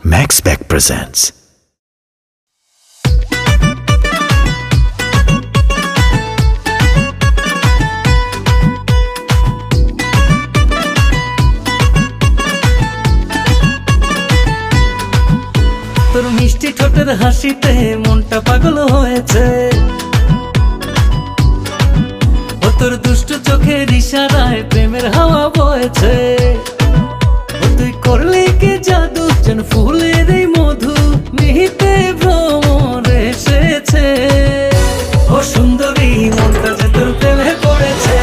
Max Beck presents তোর মিষ্টি ঠোঁটের হাসিতে মনটা পাগল হয়েছে, ও তোর দুষ্টু চোখের ইশারায় প্রেমের হাওয়া বয়েছে। ও তুই করলি কি জাদু, যেন ফুলের এই মধু মিহিতে ভ্রমর এসেছে। ও সুন্দরী মনটা যে তোর প্রেমে পড়েছে,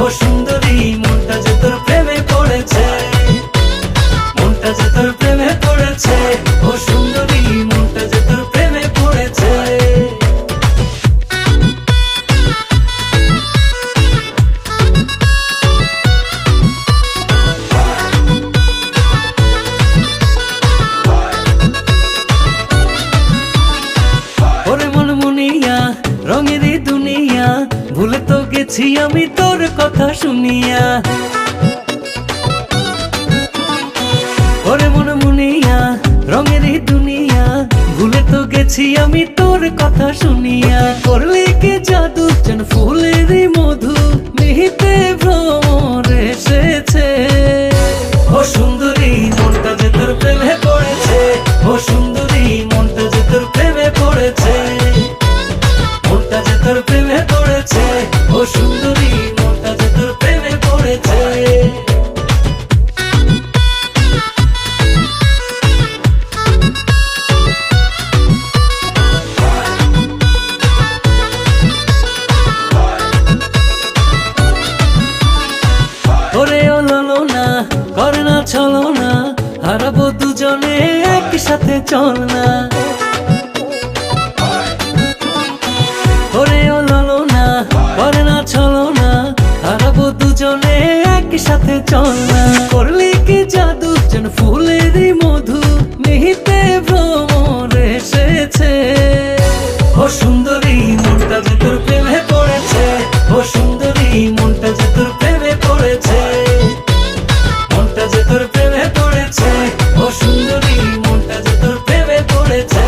ও সুন্দরী মনটা যে তোর প্রেমে পড়েছে, মনটা যে তোর প্রেমে পড়েছে, ও সুন্দরী মনটা যে তোর প্রেমে পড়েছে। ওরে মন মুনিয়া রঙের এই দুনিয়া, ভুলে তো গেছি আমি তোর কথা শুনিয়া। ওরে মন মুনিয়া রঙের এই দুনিয়া, ভুলে তো গেছি আমি তোর কথা শুনিয়া। করলি কি জাদু, যেন ফুলের এই মধু মিহিতে ভ্রমর এসেছে। ও সুন্দরী মনটা যে তোর প্রেমে পড়েছে, ও সুন্দরী মনটা যে তোর প্রেমে পড়েছে, মনটা যে তোর প্রেমে পড়েছে, ও সুন্দরী মনটা যে তোর প্রেমে পড়েছে। ওরে ওলো না করে না চলো না, হারাবো দুজনে একসাথে চল না। ওরে ওলো না করে না চলো না, হারাবো দুজনে একসাথে চল না। করলি কি জাদু, যেন ফুলের এই মধু মিহিতে ভ্রমর এসেছে। ও সুন্দরী মনটা যে তোর প্রেমে পড়েছে, ও সুন্দরী মনটা যে তোর প্রেমে পড়েছে, মনটা যে তোর প্রেমে পড়েছে, ও সুন্দরী মনটা যে তোর প্রেমে পড়েছে।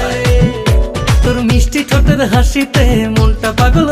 তোর মিষ্টি ঠোঁটের হাসিতে মনটা পাগল